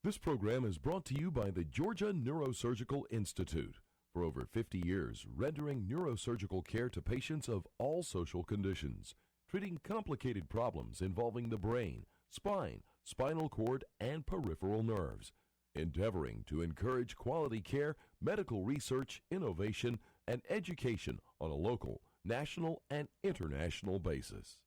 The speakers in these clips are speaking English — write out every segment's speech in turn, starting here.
This program is brought to you by the Georgia Neurosurgical Institute. For over 50 years, rendering neurosurgical care to patients of all social conditions, treating complicated problems involving the brain, spine, spinal cord, and peripheral nerves, endeavoring to encourage quality care, medical research, innovation, and education on a local, national, and international basis.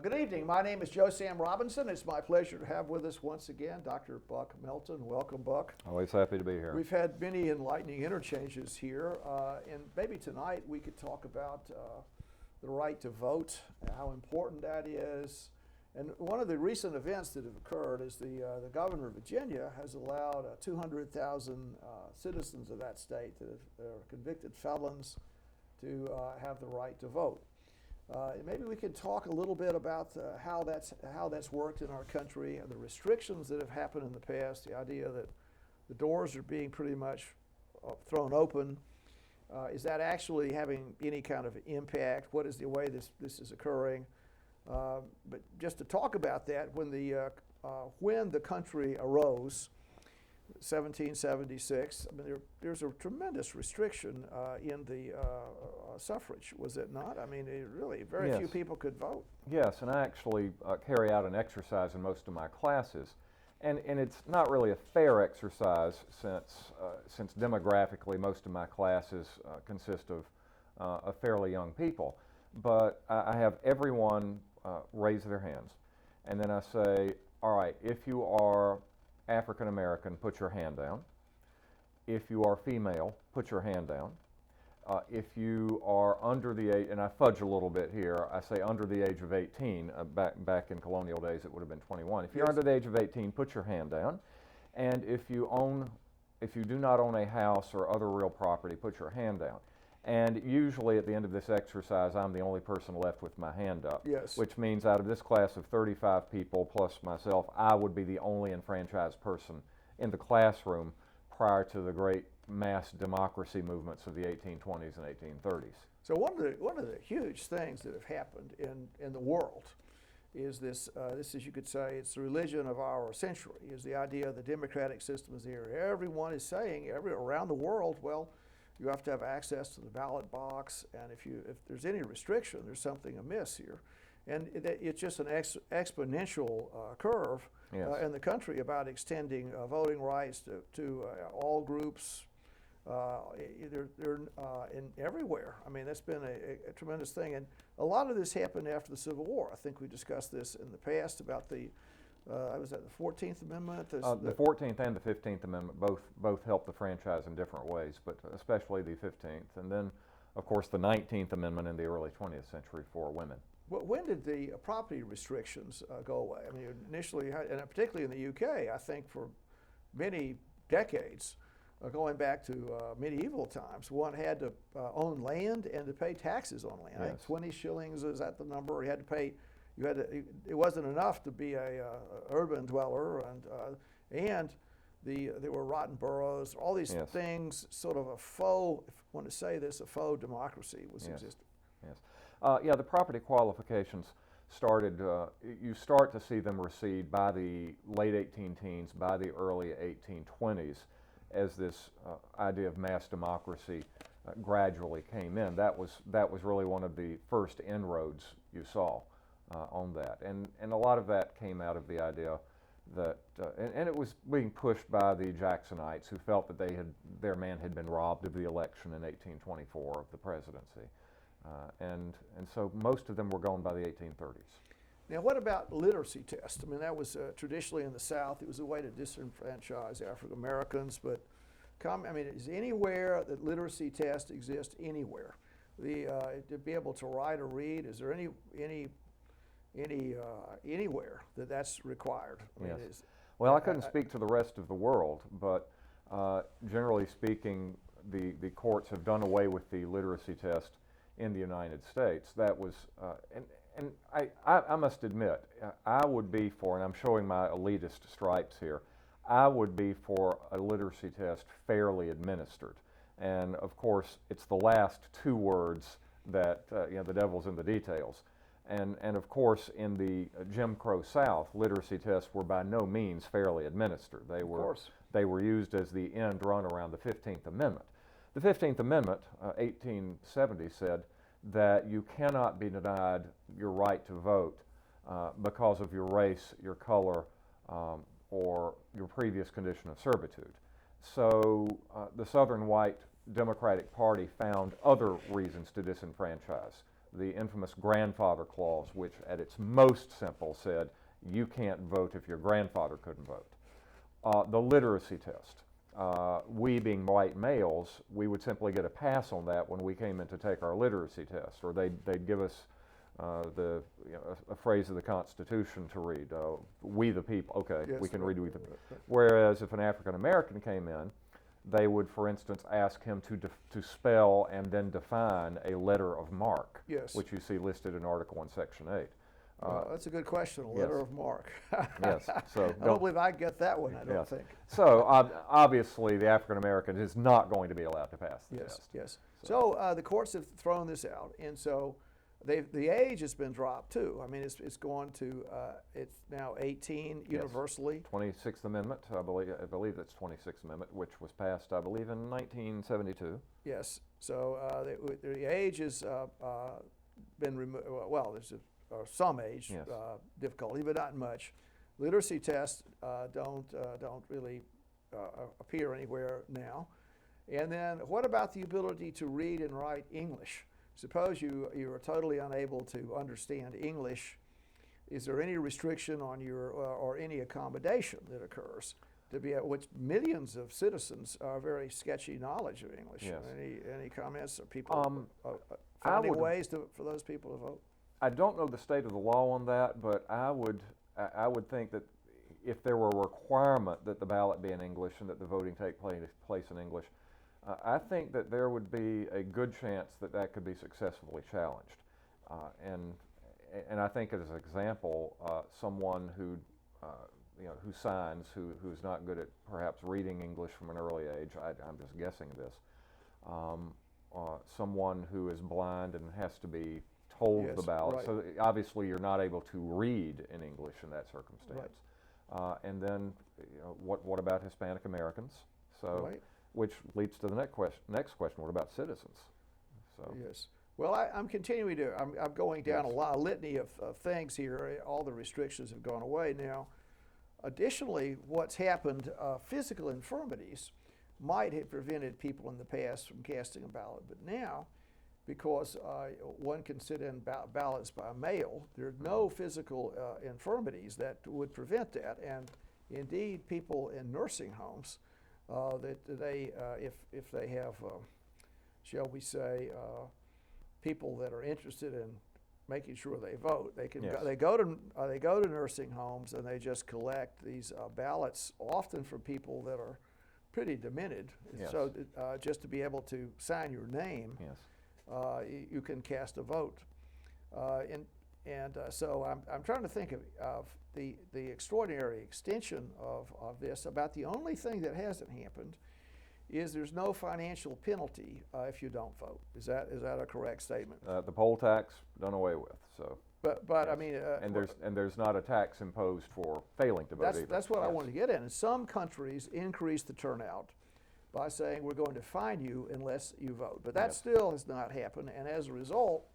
Good evening. My name is Joe Sam Robinson. It's my pleasure to have with us once again Dr. Buck Melton. Welcome, Buck. Always happy to be here. We've had many enlightening interchanges here, and maybe tonight we could talk about the right to vote, how important that is. And one of the recent events that have occurred is the governor of Virginia has allowed 200,000 citizens of that state that are convicted felons to have the right to vote. Maybe we could talk a little bit about how that's worked in our country and the restrictions that have happened in the past, the idea that the doors are being pretty much thrown open. Is that actually having any kind of impact? What is the way this is occurring? But just to talk about that, when the country arose, 1776, I mean, there's a tremendous restriction in the suffrage, was it not? I mean, really, very few people could vote. Yes, and I actually carry out an exercise in most of my classes. And it's not really a fair exercise since demographically most of my classes consist of fairly young people. But I have everyone raise their hands. And then I say, all right, if you are African American, put your hand down. If you are female, put your hand down. If you are under the age, and I fudge a little bit here, I say under the age of 18, back in colonial days it would have been 21. If you're under the age of 18, put your hand down. And if you do not own a house or other real property, put your hand down. And usually at the end of this exercise, I'm the only person left with my hand up. Yes. Which means out of this class of 35 people plus myself, I would be the only enfranchised person in the classroom prior to the great mass democracy movements of the 1820s and 1830s. So one of the huge things that have happened in the world is this is, you could say, it's the religion of our century, is the idea of the democratic system is here. Everyone is saying, around the world, well, you have to have access to the ballot box, and if there's any restriction, there's something amiss here. And it's just an exponential curve in the country about extending voting rights to all groups, everywhere. I mean, that's been a tremendous thing. And a lot of this happened after the Civil War. I think we discussed this in the past about was that the 14th Amendment? The 14th and the 15th Amendment both helped the franchise in different ways, but especially the 15th. And then, of course, the 19th Amendment in the early 20th century for women. Well, when did the property restrictions go away? I mean, initially, and particularly in the UK, I think for many decades, going back to medieval times, one had to own land and to pay taxes on land. Yes. I think 20 shillings is that the number. You had to pay. It wasn't enough to be a urban dweller, and there were rotten boroughs. All these things, sort of a faux. If I want to say this, a faux democracy was existing. Yes. The property qualifications started. You start to see them recede by the late 18-teens, by the early 1820s, as this idea of mass democracy gradually came in. That was really one of the first inroads you saw on that, and a lot of that came out of the idea that, and it was being pushed by the Jacksonites, who felt that their man had been robbed of the election in 1824 of the presidency, and so most of them were gone by the 1830s. Now, what about literacy tests? I mean, that was traditionally in the South. It was a way to disenfranchise African Americans. But is anywhere that literacy tests exist anywhere? To be able to write or read, is there anywhere that's required? Yes. Well, I couldn't speak to the rest of the world, but generally speaking, the courts have done away with the literacy test in the United States. That was, and I must admit, I would be for, and I'm showing my elitist stripes here, I would be for a literacy test fairly administered. And of course, it's the last two words that, the devil's in the details. And of course, in the Jim Crow South, literacy tests were by no means fairly administered. They were used as the end run around the 15th Amendment. The 15th Amendment, 1870, said that you cannot be denied your right to vote because of your race, your color, or your previous condition of servitude. So the Southern White Democratic Party found other reasons to disenfranchise. The infamous grandfather clause, which at its most simple said you can't vote if your grandfather couldn't vote. The literacy test. We being white males, we would simply get a pass on that when we came in to take our literacy test, or they'd give us a phrase of the Constitution to read. We the people, okay, yes, we can read we the people. Whereas if an African American came in, they would, for instance, ask him to spell and then define a letter of marque, yes, which you see listed in Article 1, Section 8. That's a good question, a letter of marque. Yes. So I don't believe I get that one, I don't think. So obviously the African American is not going to be allowed to pass the test. Yes. So the courts have thrown this out, and so the age has been dropped too. I mean, it's gone to, it's now 18 universally. 26th Amendment, I believe that's 26th Amendment, which was passed, I believe, in 1972. Yes. So the age has been removed. Well, there's some age difficulty, but not much. Literacy tests don't really appear anywhere now. And then what about the ability to read and write English? Suppose you are totally unable to understand English. Is there any restriction on your or any accommodation that occurs to be which millions of citizens are very sketchy knowledge of English? Yes. Any comments? Are people finding ways for those people to vote? I don't know the state of the law on that, but I would think that if there were a requirement that the ballot be in English and that the voting take place in English, I think that there would be a good chance that that could be successfully challenged. And I think as an example, someone who signs, who's not good at perhaps reading English from an early age, I'm just guessing this, someone who is blind and has to be told the ballot. Right. So obviously you're not able to read in English in that circumstance. Right. And then what about Hispanic Americans? So. Right. Which leads to the next question, what about citizens? So. Yes. Well, I'm continuing to, I'm going down a litany of things here. All the restrictions have gone away now. Additionally, what's happened, physical infirmities might have prevented people in the past from casting a ballot, but now, because one can sit in ballots by mail, there are no physical infirmities that would prevent that. And indeed, people in nursing homes, that they, if they have, shall we say, people that are interested in making sure they vote, they can they go to nursing homes and they just collect these ballots, often from people that are pretty demented. Yes. So just to be able to sign your name, you can cast a vote. So I'm trying to think of the extraordinary extension of this. About the only thing that hasn't happened is there's no financial penalty if you don't vote. Is that a correct statement? The poll tax done away with. So. But I mean, and there's not a tax imposed for failing to vote either. That's what I wanted to get in. And some countries increase the turnout by saying we're going to fine you unless you vote. But that still has not happened. And as a result,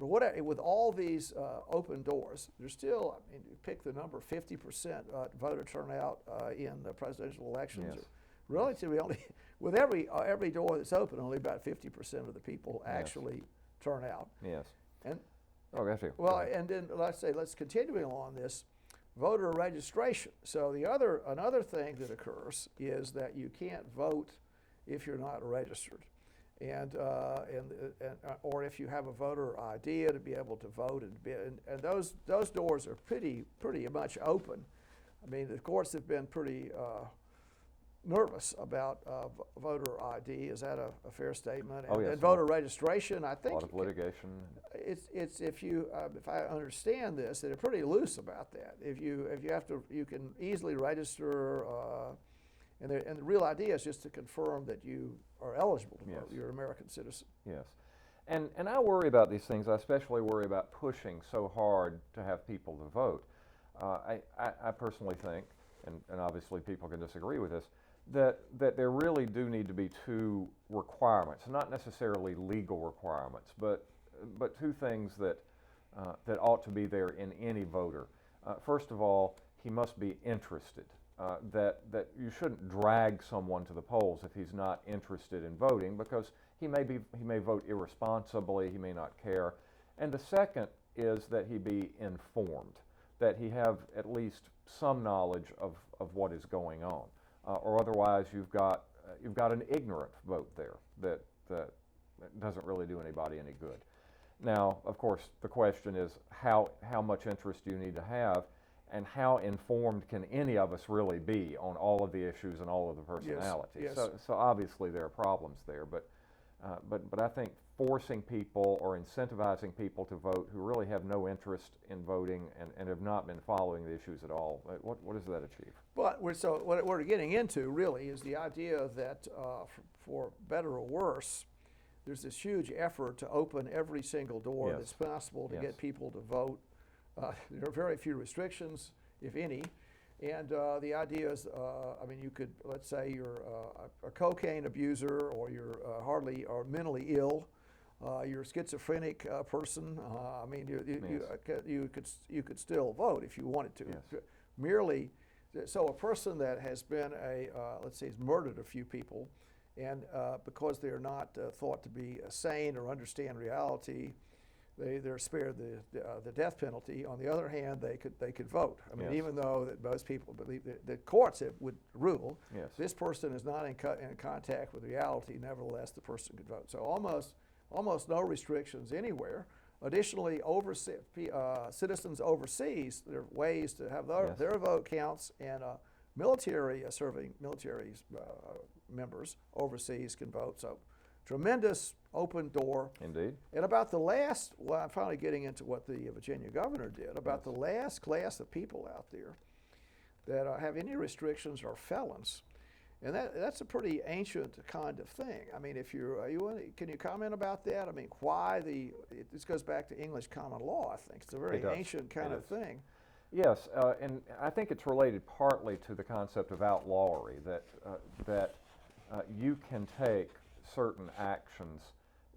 with all these open doors, there's still, I mean, you pick the number, 50% voter turnout in the presidential elections. Yes. Relatively only, with every door that's open, only about 50% of the people actually turn out. Yes. And gotcha. Well, and then let's continue along this, voter registration. So another thing that occurs is that you can't vote if you're not registered. Or if you have a voter ID to be able to vote, and those doors are pretty much open. I mean, the courts have been pretty nervous about voter ID. Is that a fair statement? Oh, yes. And voter registration, I A think lot of litigation. it's if I understand this, they're pretty loose about that. If you have to, you can easily register, and the real idea is just to confirm that you are eligible to vote. Yes. You're an American citizen. Yes. And I worry about these things. I especially worry about pushing so hard to have people to vote. I personally think, and obviously people can disagree with this, that there really do need to be two requirements, not necessarily legal requirements, but two things that ought to be there in any voter. First of all, he must be interested. That you shouldn't drag someone to the polls if he's not interested in voting, because he may vote irresponsibly, he may not care. And the second is that he be informed, that he have at least some knowledge of what is going on, or otherwise you've got an ignorant vote there that doesn't really do anybody any good. Now, of course, the question is how much interest do you need to have, and how informed can any of us really be on all of the issues and all of the personalities? Yes. So obviously there are problems there, but I think forcing people or incentivizing people to vote who really have no interest in voting and have not been following the issues at all, what does that achieve? But what we're getting into really is the idea that for better or worse, there's this huge effort to open every single door Yes. that's possible to Yes. get people to vote. There are very few restrictions, if any, and the idea is, I mean, you could, let's say you're a cocaine abuser, or you're hardly or mentally ill, you're a schizophrenic person. I mean, you could still vote if you wanted to. Yes. Merely, so a person that has been let's say, has murdered a few people, and because they're not thought to be sane or understand reality, they're spared the death penalty. On the other hand, they could vote. I mean, Yes. even though that most people believe that the courts would rule, Yes. this person is not in contact with reality. Nevertheless, the person could vote. So almost no restrictions anywhere. Additionally, citizens overseas, there are ways to have Yes. their vote counts, and serving military members overseas can vote. So tremendous open door. Indeed. And about the last, well, I'm finally getting into what the Virginia governor did, about the last class of people out there that have any restrictions are felons. And that's a pretty ancient kind of thing. I mean, if can you comment about that? I mean, why this goes back to English common law, I think. It's a very ancient kind of thing. Yes, and I think it's related partly to the concept of outlawry, that you can take certain actions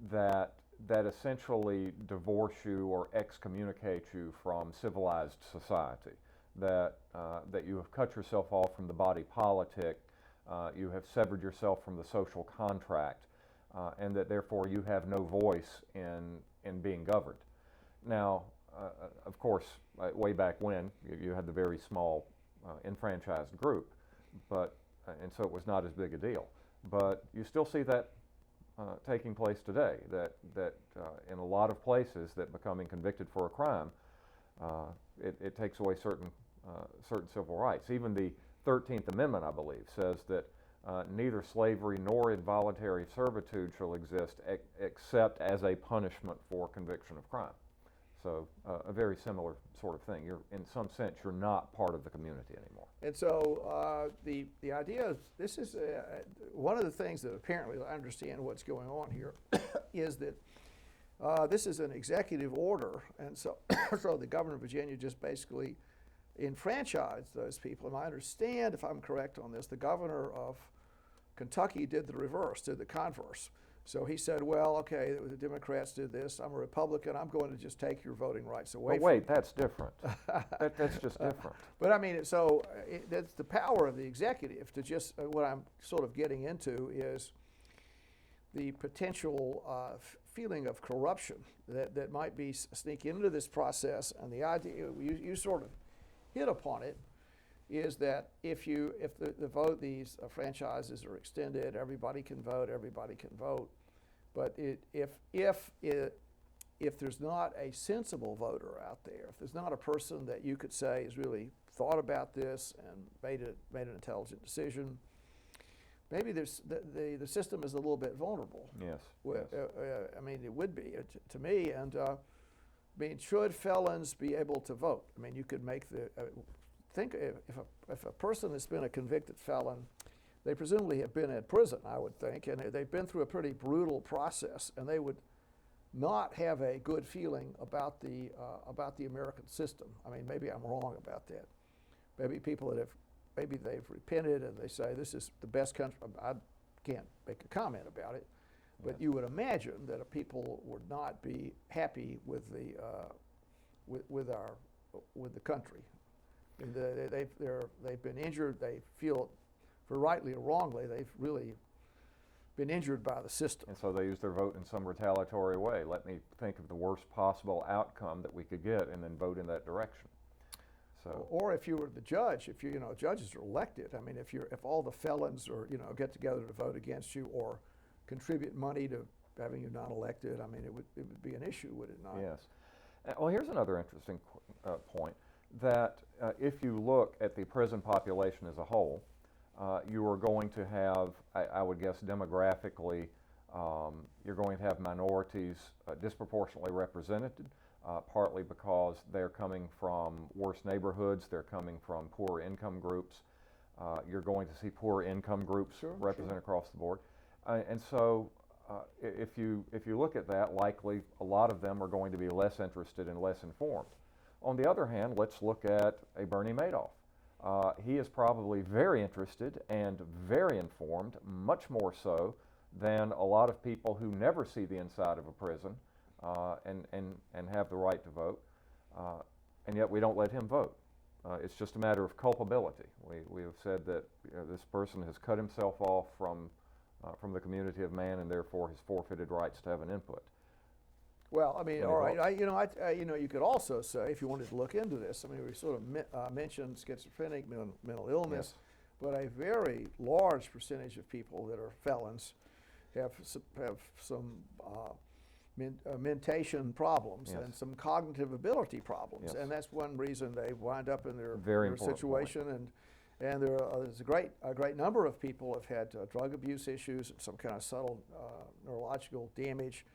that essentially divorce you or excommunicate you from civilized society, that you have cut yourself off from the body politic, you have severed yourself from the social contract, and that therefore you have no voice in being governed. Now, of course, way back when, you had the very small enfranchised group, and so it was not as big a deal. But you still see that taking place today, that in a lot of places that becoming convicted for a crime, it takes away certain civil rights. Even the 13th Amendment, I believe, says that neither slavery nor involuntary servitude shall exist except as a punishment for conviction of crime. So a very similar sort of thing. In some sense, you're not part of the community anymore. And so the idea is, this is one of the things that apparently I understand what's going on here is that this is an executive order, and so so the governor of Virginia just basically enfranchised those people. And I understand, if I'm correct on this, the governor of Kentucky did the reverse, did the converse. So he said, well, okay, the Democrats did this. I'm a Republican. I'm going to just take your voting rights away. But wait, that's different. That's just different. But I mean, so that's the power of the executive to just, what I'm sort of getting into is the potential feeling of corruption that might be sneaking into this process. And the idea, you sort of hit upon it, is that if these franchises are extended, everybody can vote. But if there's not a sensible voter out there, if there's not a person that you could say has really thought about this and made an intelligent decision, maybe there's the system is a little bit vulnerable. Yes. I mean, it would be to me. And I mean, should felons be able to vote? I mean, you could make the think if a person has been a convicted felon, they presumably have been in prison, I would think, and they've been through a pretty brutal process, and they would not have a good feeling about the American system. I mean, maybe I'm wrong about that. Maybe people that maybe they've repented and they say this is the best country. I can't make a comment about it, but you would imagine that people would not be happy with the with the country. I mean, they've been injured. They feel, for rightly or wrongly, they've really been injured by the system. And so they use their vote in some retaliatory way. Let me think of the worst possible outcome that we could get, and then vote in that direction. So, or if you were the judge, if you know judges are elected. I mean, if all the felons or get together to vote against you or contribute money to having you not elected, I mean, it would be an issue, would it not? yes. Well, here's another interesting point, that if you look at the prison population as a whole, you are going to have, I would guess demographically, you're going to have minorities disproportionately represented, partly because they're coming from worse neighborhoods, they're coming from poorer income groups. You're going to see poorer income groups represented across the board. And so if you look at that, likely a lot of them are going to be less interested and less informed. On the other hand, let's look at a Bernie Madoff. He is probably very interested and very informed, much more so than a lot of people who never see the inside of a prison and have the right to vote, and yet we don't let him vote. It's just a matter of culpability. We have said that this person has cut himself off from the community of man and therefore has forfeited rights to have an input. Well, I mean, all right. You could also say, if you wanted to look into this, I mean, we sort of mentioned schizophrenic, mental illness, but a very large percentage of people that are felons have some mentation problems and some cognitive ability problems, and that's one reason they wind up in their situation. And there's a great number of people have had drug abuse issues and some kind of subtle neurological damage.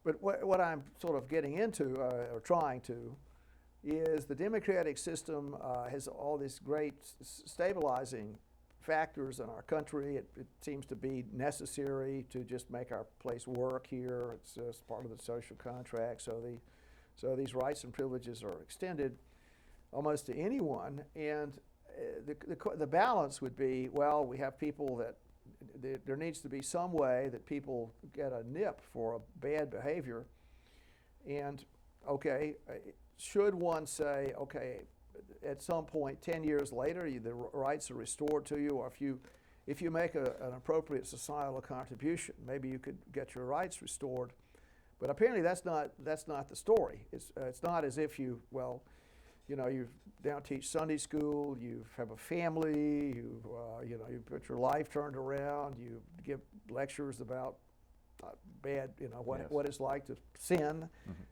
But what I'm sort of getting into, or trying to, is the democratic system has all these great stabilizing factors in our country. It seems to be necessary to just make our place work here. It's just part of the social contract. So these rights and privileges are extended almost to anyone. And the balance would be, well, we have people that there needs to be some way that people get a nip for a bad behavior. And okay, should one say, okay, at some point 10 years later the rights are restored to you, or if you make an appropriate societal contribution, maybe you could get your rights restored. But apparently that's not the story. It's not as if you now teach Sunday school, you have a family, you put your life turned around, you give lectures about what it's like to sin.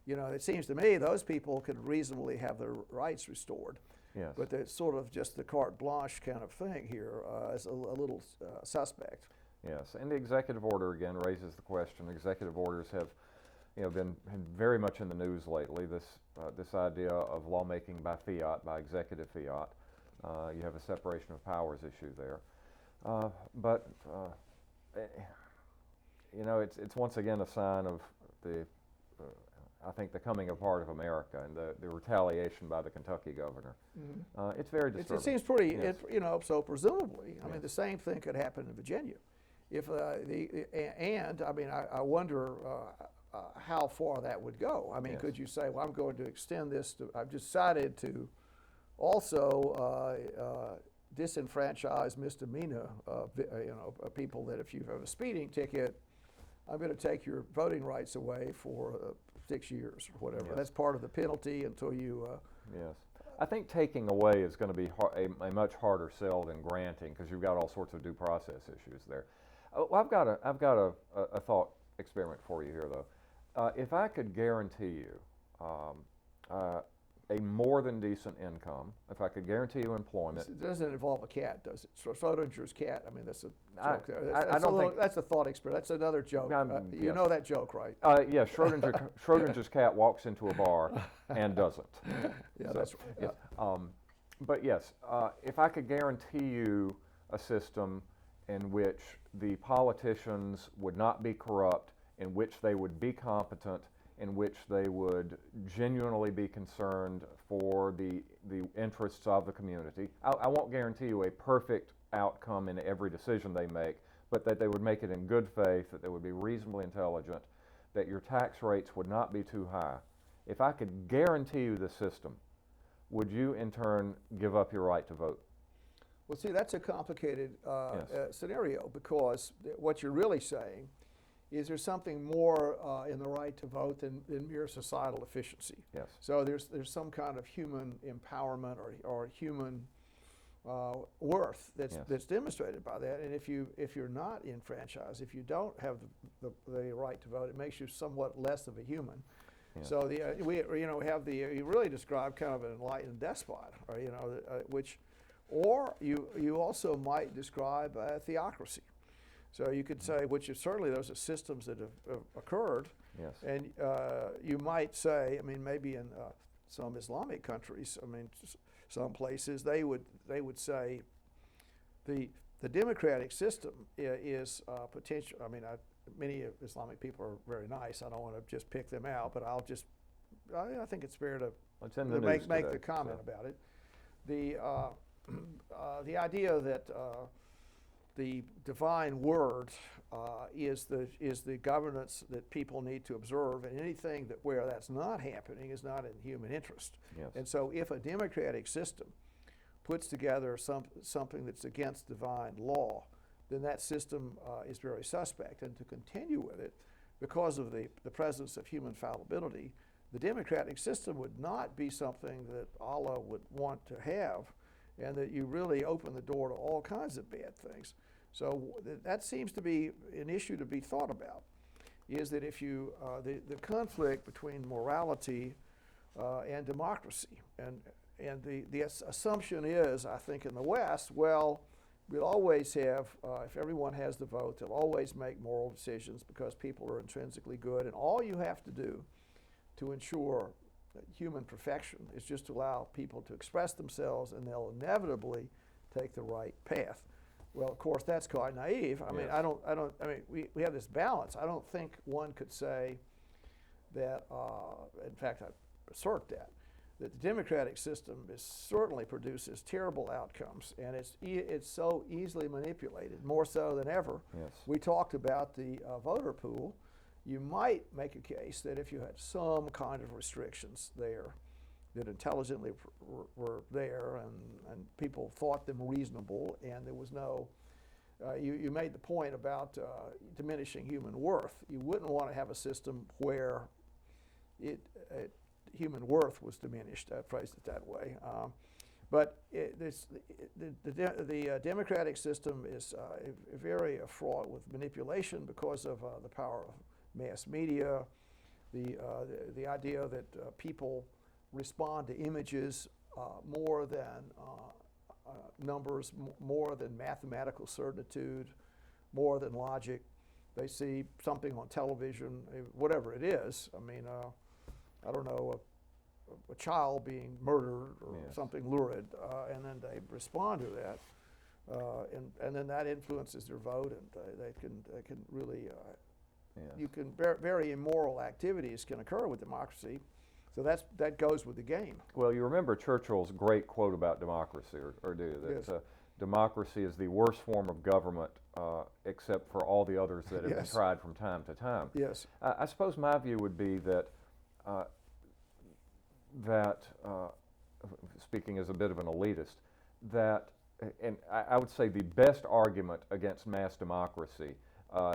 It seems to me those people could reasonably have their rights restored. Yes. But it's sort of just the carte blanche kind of thing here is a little suspect. Yes, and the executive order again raises the question. Executive orders have been very much in the news lately. This idea of lawmaking by fiat, by executive fiat. You have a separation of powers issue there. But it's once again a sign of I think the coming apart of America and the retaliation by the Kentucky governor. It's very disturbing. It seems pretty, so presumably, I mean, the same thing could happen in Virginia. If I wonder how far that would go. I mean, could you say, well, I'm going to extend this to, I've decided to also disenfranchise misdemeanor, people that if you have a speeding ticket, I'm going to take your voting rights away for 6 years or whatever. That's part of the penalty until you. Yes. I think taking away is going to be a much harder sell than granting, because you've got all sorts of due process issues there. Well, I've got a thought experiment for you here, though. If I could guarantee you a more than decent income, if I could guarantee you employment. It doesn't involve a cat, does it? Schrodinger's cat. I mean, that's a joke there. I don't think that's a thought experiment. That's another joke. You yes. know that joke, right? Yeah, Schrodinger's cat walks into a bar and doesn't. Yeah, So, that's right. yeah. But yes, if I could guarantee you a system in which the politicians would not be corrupt, in which they would be competent, in which they would genuinely be concerned for the interests of the community. I won't guarantee you a perfect outcome in every decision they make, but that they would make it in good faith, that they would be reasonably intelligent, that your tax rates would not be too high. If I could guarantee you the system, would you in turn give up your right to vote? Well, see, that's a complicated Yes. scenario, because what you're really saying is there's something more in the right to vote than mere societal efficiency. Yes. So there's some kind of human empowerment or human worth that's demonstrated by that. And if you're not enfranchised, if you don't have the right to vote, it makes you somewhat less of a human. Yeah. So we have you really describe kind of an enlightened despot, or which, or you also might describe a theocracy. So you could say, which is certainly those are systems that have occurred. Yes. And you might say, I mean, maybe in some Islamic countries, I mean, some places they would say the democratic system is potential. I mean, many Islamic people are very nice. I don't want to just pick them out, but I think it's fair to make the comment about it. The idea that the divine word is the governance that people need to observe, and anything where that's not happening is not in human interest. Yes. And so if a democratic system puts together something that's against divine law, then that system is very suspect. And to continue with it, because of the presence of human fallibility, the democratic system would not be something that Allah would want to have, and that you really open the door to all kinds of bad things. So that seems to be an issue to be thought about, is that if you, the conflict between morality and democracy, and the assumption is, I think in the West, well, we'll always have, if everyone has the vote, they'll always make moral decisions because people are intrinsically good, and all you have to do to ensure human perfection is just to allow people to express themselves, and they'll inevitably take the right path. Well, of course, that's quite naive. I mean, we have this balance. I don't think one could say that, in fact, I assert that the democratic system certainly produces terrible outcomes, and it's so easily manipulated, more so than ever. Yes. We talked about the voter pool. You might make a case that if you had some kind of restrictions there, that intelligently were there, and people thought them reasonable, and there was no, you made the point about diminishing human worth. You wouldn't want to have a system where human worth was diminished. I phrased it that way. But the democratic system is very fraught with manipulation because of the power of mass media, the idea that people respond to images more than numbers, more than mathematical certitude, more than logic. They see something on television, whatever it is. I mean, I don't know, a child being murdered or Yes. something lurid, and then they respond to that, and then that influences their vote, and they can really. Yes. You can very immoral activities can occur with democracy, so that goes with the game. Well, you remember Churchill's great quote about democracy, or do you? That Yes. Democracy is the worst form of government, except for all the others that have been Yes. tried from time to time. Yes. I suppose my view would be that speaking as a bit of an elitist, that, and I would say the best argument against mass democracy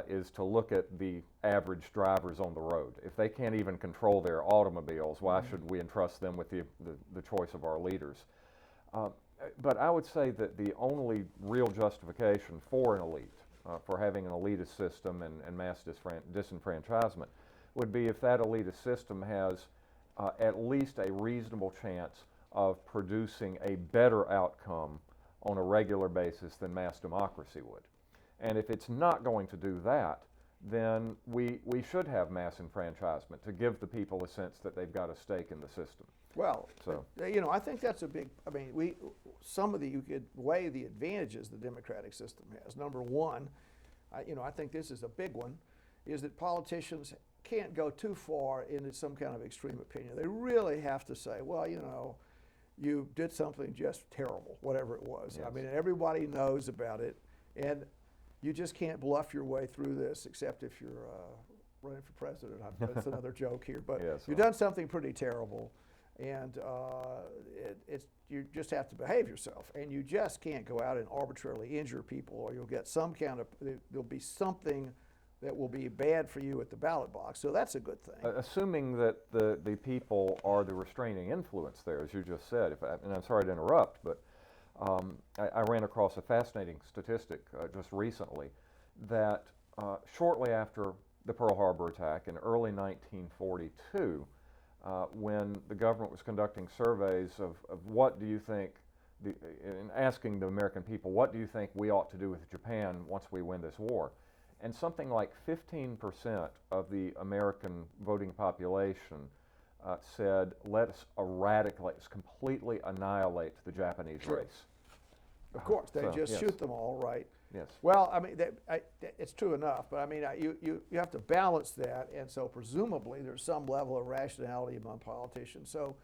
is to look at the average drivers on the road. If they can't even control their automobiles, why should we entrust them with the choice of our leaders? But I would say that the only real justification for an elite, for having an elitist system and mass disenfranchisement, would be if that elitist system has at least a reasonable chance of producing a better outcome on a regular basis than mass democracy would. And if it's not going to do that, then we should have mass enfranchisement to give the people a sense that they've got a stake in the system. Well, So, I think that's a big, you could weigh the advantages the democratic system has. Number one, I think this is a big one, is that politicians can't go too far into some kind of extreme opinion. They really have to say, well, you did something just terrible, whatever it was. Yes. Everybody knows about it, and you just can't bluff your way through this, except if you're running for president. That's another joke here, but yes, you've done something pretty terrible, and you just have to behave yourself, and you just can't go out and arbitrarily injure people, or you'll get there'll be something that will be bad for you at the ballot box. So that's a good thing. assuming that the people are the restraining influence there, as you just said, and I'm sorry to interrupt, but I ran across a fascinating statistic just recently that shortly after the Pearl Harbor attack in early 1942, when the government was conducting surveys of what do you think, and asking the American people, what do you think we ought to do with Japan once we win this war? And something like 15% of the American voting population said, let's completely annihilate the Japanese Sure. race. Of course, they just yes. shoot them all, right? Yes. Well, it's true enough, but you have to balance that, and so presumably there's some level of rationality among politicians. So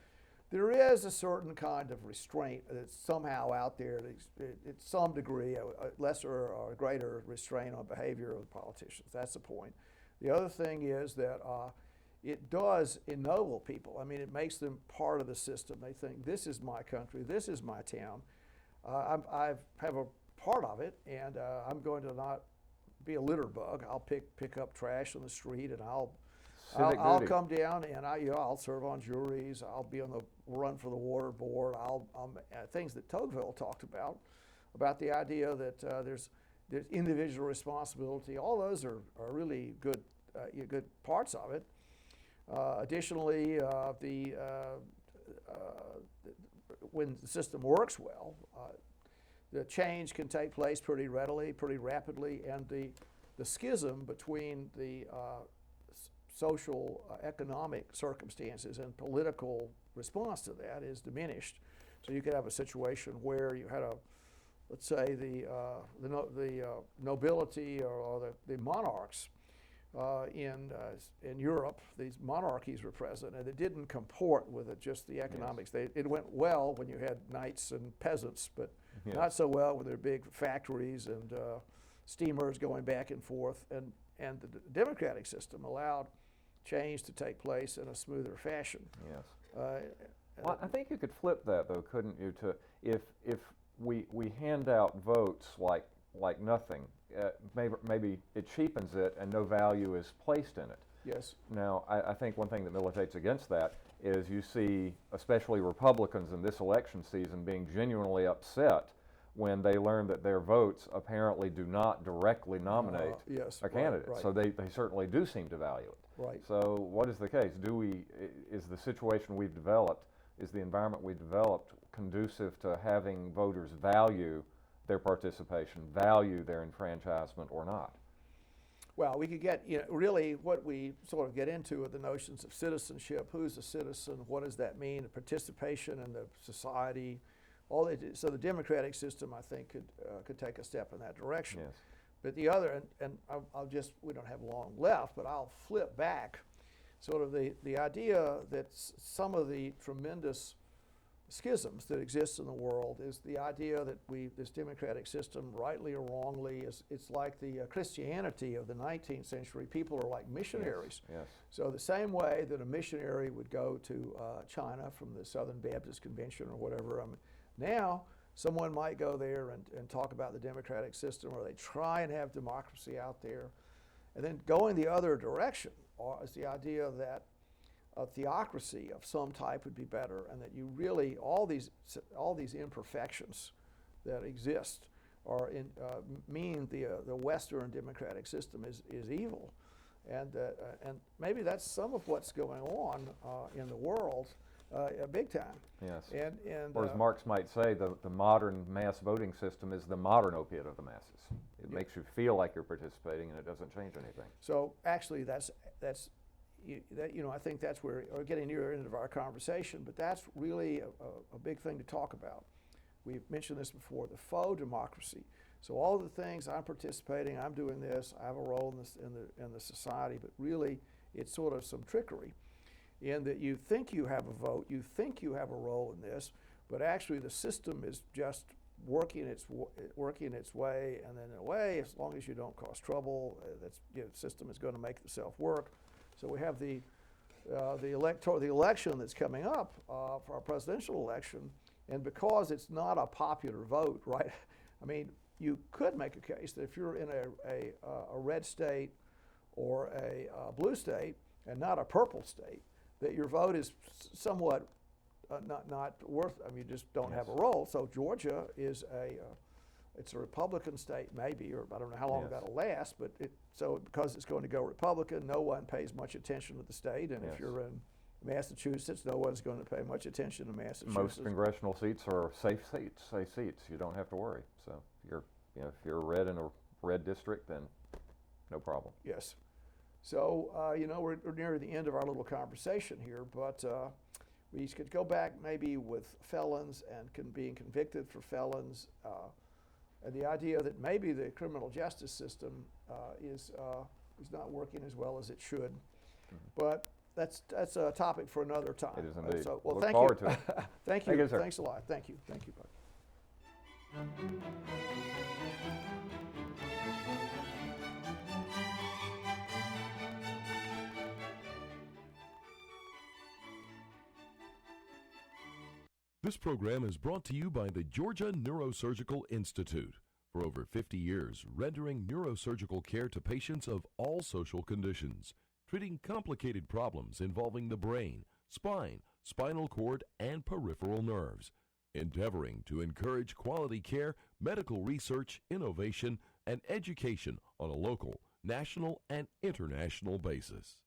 there is a certain kind of restraint that's somehow out there, at some degree, a lesser or greater restraint on behavior of the politicians. That's the point. The other thing is that it does ennoble people. It makes them part of the system. They think, this is my country, this is my town. I have a part of it, and I'm going to not be a litter bug. I'll pick up trash on the street, and I'll come down and I'll serve on juries. I'll be on the run for the water board. Things that Tocqueville talked about the idea that there's individual responsibility. All those are really good parts of it. Additionally, when the system works well, the change can take place pretty readily, pretty rapidly, and the schism between the social, economic circumstances and political response to that is diminished. So you could have a situation where you had let's say the nobility or the monarchs in Europe. These monarchies were present, and it didn't comport with just the economics. Yes. It went well when you had knights and peasants, but Yes. not so well with their big factories and steamers going back and forth. And the democratic system allowed change to take place in a smoother fashion. Yes. Well, I think you could flip that, though, couldn't you? To if we hand out votes like nothing, maybe it cheapens it and no value is placed in it. yes. Now, I think one thing that militates against that is you see, especially Republicans in this election season, being genuinely upset when they learn that their votes apparently do not directly nominate Yes, a candidate. right. So they certainly do seem to value it. Right. So what is the case? Is the situation we've developed, is the environment we've developed conducive to having voters value their participation, value their enfranchisement or not? Well, we could get, really what we sort of get into are the notions of citizenship. Who's a citizen? What does that mean? Participation in the society. So the democratic system, I think, could take a step in that direction. Yes. But the other, and we don't have long left, but I'll flip back sort of the idea that some of the tremendous schisms that exist in the world is the idea that this democratic system, rightly or wrongly, it's like the Christianity of the 19th century. People are like missionaries. Yes. So the same way that a missionary would go to China from the Southern Baptist Convention or whatever, now someone might go there and talk about the democratic system, or they try and have democracy out there. And then going the other direction is the idea that a theocracy of some type would be better, and that you really, all these imperfections that exist mean the Western democratic system is evil. And maybe that's some of what's going on in the world, big time. Yes. And or as Marx might say, the modern mass voting system is the modern opiate of the masses. It makes you feel like you're participating, and it doesn't change anything. So actually, that's I think that's where we're getting near the end of our conversation. But that's really a big thing to talk about. We've mentioned this before: the faux democracy. So all the things, I'm participating, I'm doing this, I have a role in this in the society, but really it's sort of some trickery in that you think you have a vote, you think you have a role in this, but actually the system is just working its way, and then in a way, as long as you don't cause trouble, the system is going to make itself work. So we have the election that's coming up for our presidential election, and because it's not a popular vote, right? I mean, you could make a case that if you're in a red state or a blue state and not a purple state, that your vote is somewhat not worth. I mean, you just don't have a role. So Georgia is it's a Republican state, maybe, or I don't know how long that'll last. But so because it's going to go Republican, no one pays much attention to the state, and if you're in Massachusetts, no one's going to pay much attention to Massachusetts. Most congressional seats are safe seats. You don't have to worry. So if you're red in a red district, then no problem. Yes. So we're near the end of our little conversation here, but we could go back maybe with felons and being convicted for felons, and the idea that maybe the criminal justice system is not working as well as it should. But that's a topic for another time. It is indeed. So, well, Look thank forward you. to it. Thank you. Thank you, sir. Thanks a lot. Thank you. Thank you, Buck. This program is brought to you by the Georgia Neurosurgical Institute. For over 50 years, rendering neurosurgical care to patients of all social conditions, treating complicated problems involving the brain, spine, spinal cord, and peripheral nerves, endeavoring to encourage quality care, medical research, innovation, and education on a local, national, and international basis.